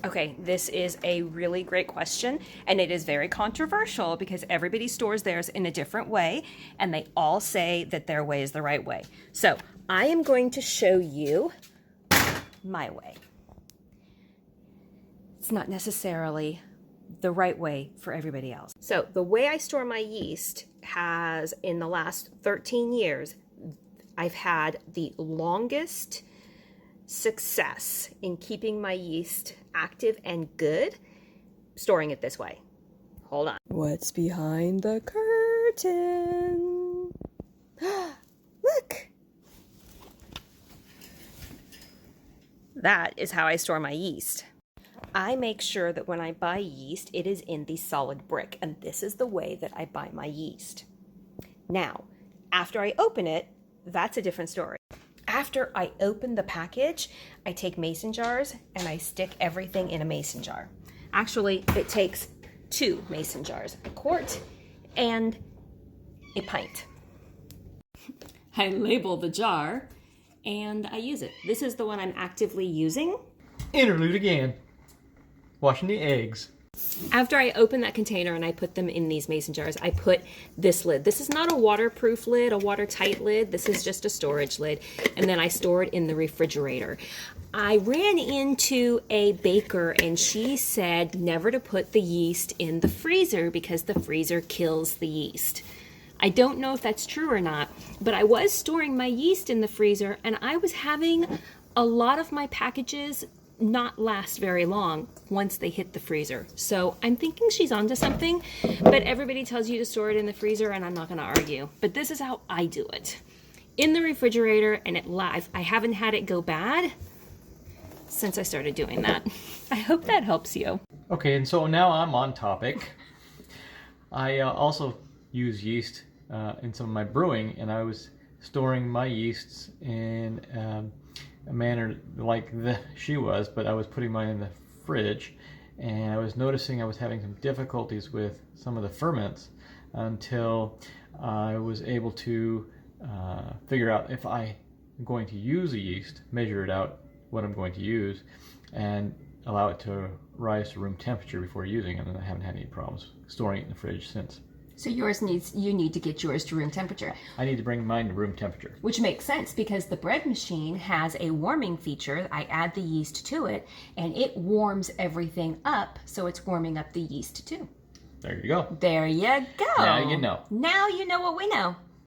Okay, this is a really great question, and it is very controversial because everybody stores theirs in a different way, and they all say that their way is the right way. So I am going to show you my way. It's not necessarily the right way for everybody else. So the way I store my yeast has, in the last 13 years, I've had the longest success in keeping my yeast active and good storing it this way. Hold on. What's behind the curtain? Look! That is how I store my yeast. I make sure that when I buy yeast, it is in the solid brick, and this is the way that I buy my yeast. Now, after I open it, that's a different story. After I open the package, I take mason jars and I stick everything in a mason jar. Actually, it takes 2 mason jars, a quart and a pint. I label the jar and I use it. This is the one I'm actively using. Interlude again. Washing the eggs. After I open that container and I put them in these mason jars, I put this lid. This is not a waterproof lid, a watertight lid. This is just a storage lid. And then I store it in the refrigerator. I ran into a baker and she said never to put the yeast in the freezer because the freezer kills the yeast. I don't know if that's true or not, but I was storing my yeast in the freezer and I was having a lot of my packages not last very long once they hit the freezer. So I'm thinking she's onto something, but everybody tells you to store it in the freezer and I'm not going to argue. But this is how I do it. In the refrigerator, and I haven't had it go bad since I started doing that. I hope that helps you. Okay, and so now I'm on topic. I also use yeast in some of my brewing, and I was storing my yeasts in a manner like she was, but I was putting mine in the fridge, and I was noticing I was having some difficulties with some of the ferments until I was able to figure out if I'm going to use a yeast, measure it out what I'm going to use, and allow it to rise to room temperature before using it, and I haven't had any problems storing it in the fridge since. So you need to get yours to room temperature. I need to bring mine to room temperature. Which makes sense because the bread machine has a warming feature. I add the yeast to it and it warms everything up, so it's warming up the yeast too. There you go. There you go. Now you know. Now you know what we know.